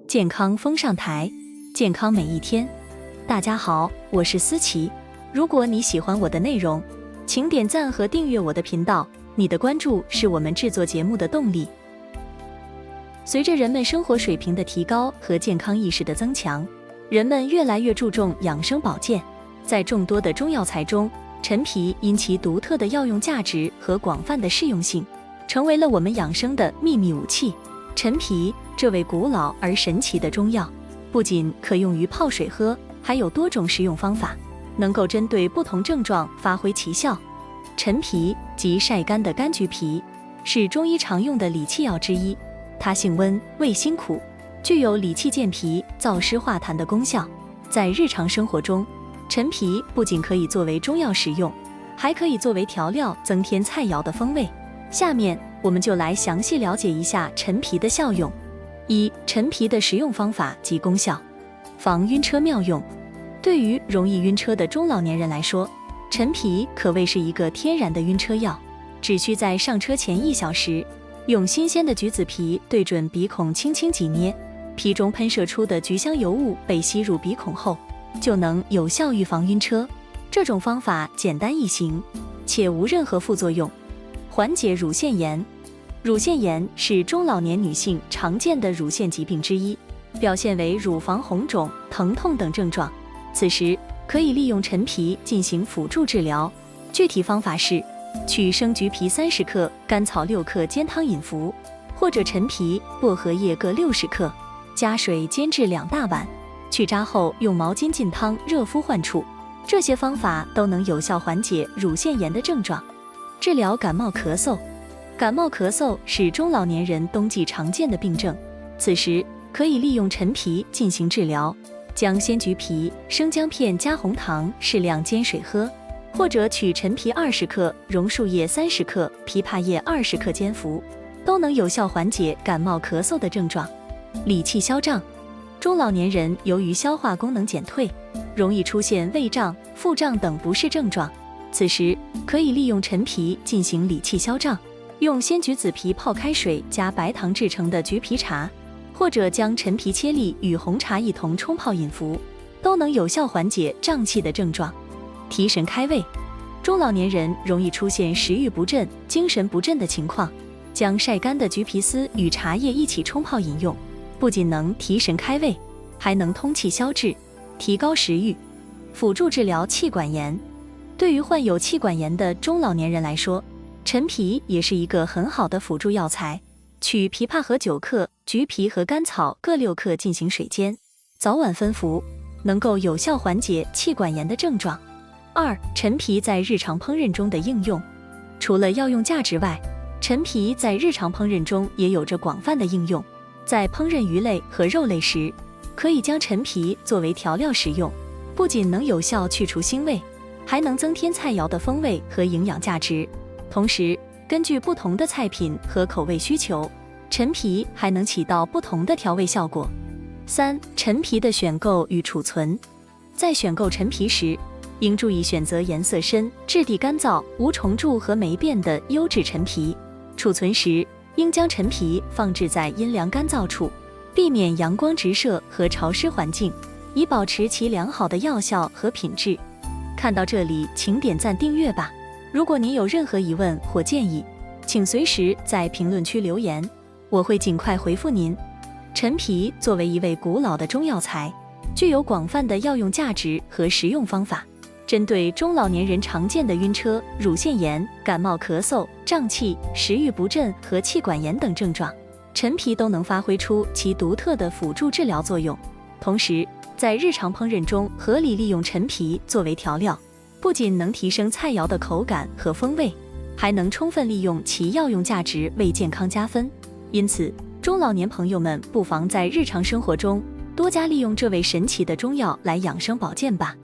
健康风上台，健康每一天。大家好，我是思琪。如果你喜欢我的内容，请点赞和订阅我的频道，你的关注是我们制作节目的动力。随着人们生活水平的提高和健康意识的增强，人们越来越注重养生保健。在众多的中药材中，陈皮因其独特的药用价值和广泛的适用性，成为了我们养生的秘密武器。陈皮这味古老而神奇的中药，不仅可用于泡水喝，还有多种食用方法，能够针对不同症状发挥奇效。陈皮即晒干的柑橘皮，是中医常用的理气药之一。它性温，味辛苦，具有理气健脾、燥湿化痰的功效。在日常生活中，陈皮不仅可以作为中药食用，还可以作为调料增添菜肴的风味。下面我们就来详细了解一下陈皮的效用。一、陈皮的食用方法及功效。防晕车妙用。对于容易晕车的中老年人来说，陈皮可谓是一个天然的晕车药。只需在上车前1小时，用新鲜的橘子皮对准鼻孔轻轻挤捏，皮中喷射出的橘香油雾被吸入鼻孔后，就能有效预防晕车。这种方法简单易行，且无任何副作用。缓解乳腺炎。乳腺炎是中老年女性常见的乳腺疾病之一，表现为乳房红肿、疼痛等症状。此时可以利用陈皮进行辅助治疗。具体方法是取生橘皮30克、甘草6克煎汤饮服，或者陈皮、薄荷叶各60克，加水煎至2大碗，去渣后用毛巾浸汤热敷患处。这些方法都能有效缓解乳腺炎的症状。治疗感冒咳嗽。感冒咳嗽是中老年人冬季常见的病症，此时可以利用陈皮进行治疗。将鲜橘皮、生姜片加红糖适量煎水喝，或者取陈皮20克、榕树叶30克、枇杷叶20克煎服，都能有效缓解感冒咳嗽的症状。理气消胀。中老年人由于消化功能减退，容易出现胃胀、腹胀等不适症状，此时可以利用陈皮进行理气消胀。用鲜橘子皮泡开水加白糖制成的橘皮茶，或者将陈皮切粒与红茶一同冲泡饮服，都能有效缓解胀气的症状。提神开胃。中老年人容易出现食欲不振、精神不振的情况，将晒干的橘皮丝与茶叶一起冲泡饮用，不仅能提神开胃，还能通气消滞，提高食欲。辅助治疗气管炎。对于患有气管炎的中老年人来说，陈皮也是一个很好的辅助药材。取枇杷核9克、橘皮和甘草各6克进行水煎，早晚分服，能够有效缓解气管炎的症状。2、陈皮在日常烹饪中的应用。除了药用价值外，陈皮在日常烹饪中也有着广泛的应用。在烹饪鱼类和肉类时，可以将陈皮作为调料食用，不仅能有效去除腥味，还能增添菜肴的风味和营养价值。同时，根据不同的菜品和口味需求，陈皮还能起到不同的调味效果。3、陈皮的选购与储存。在选购陈皮时，应注意选择颜色深、质地干燥、无虫蛀和霉变的优质陈皮。储存时，应将陈皮放置在阴凉干燥处，避免阳光直射和潮湿环境，以保持其良好的药效和品质。看到这里，请点赞订阅吧。如果您有任何疑问或建议，请随时在评论区留言，我会尽快回复您。陈皮作为一味古老的中药材，具有广泛的药用价值和食用方法，针对中老年人常见的晕车、乳腺炎、感冒咳嗽、胀气、食欲不振和气管炎等症状，陈皮都能发挥出其独特的辅助治疗作用。同时，在日常烹饪中合理利用陈皮作为调料，不仅能提升菜肴的口感和风味，还能充分利用其药用价值为健康加分。因此，中老年朋友们不妨在日常生活中多加利用这味神奇的中药来养生保健吧。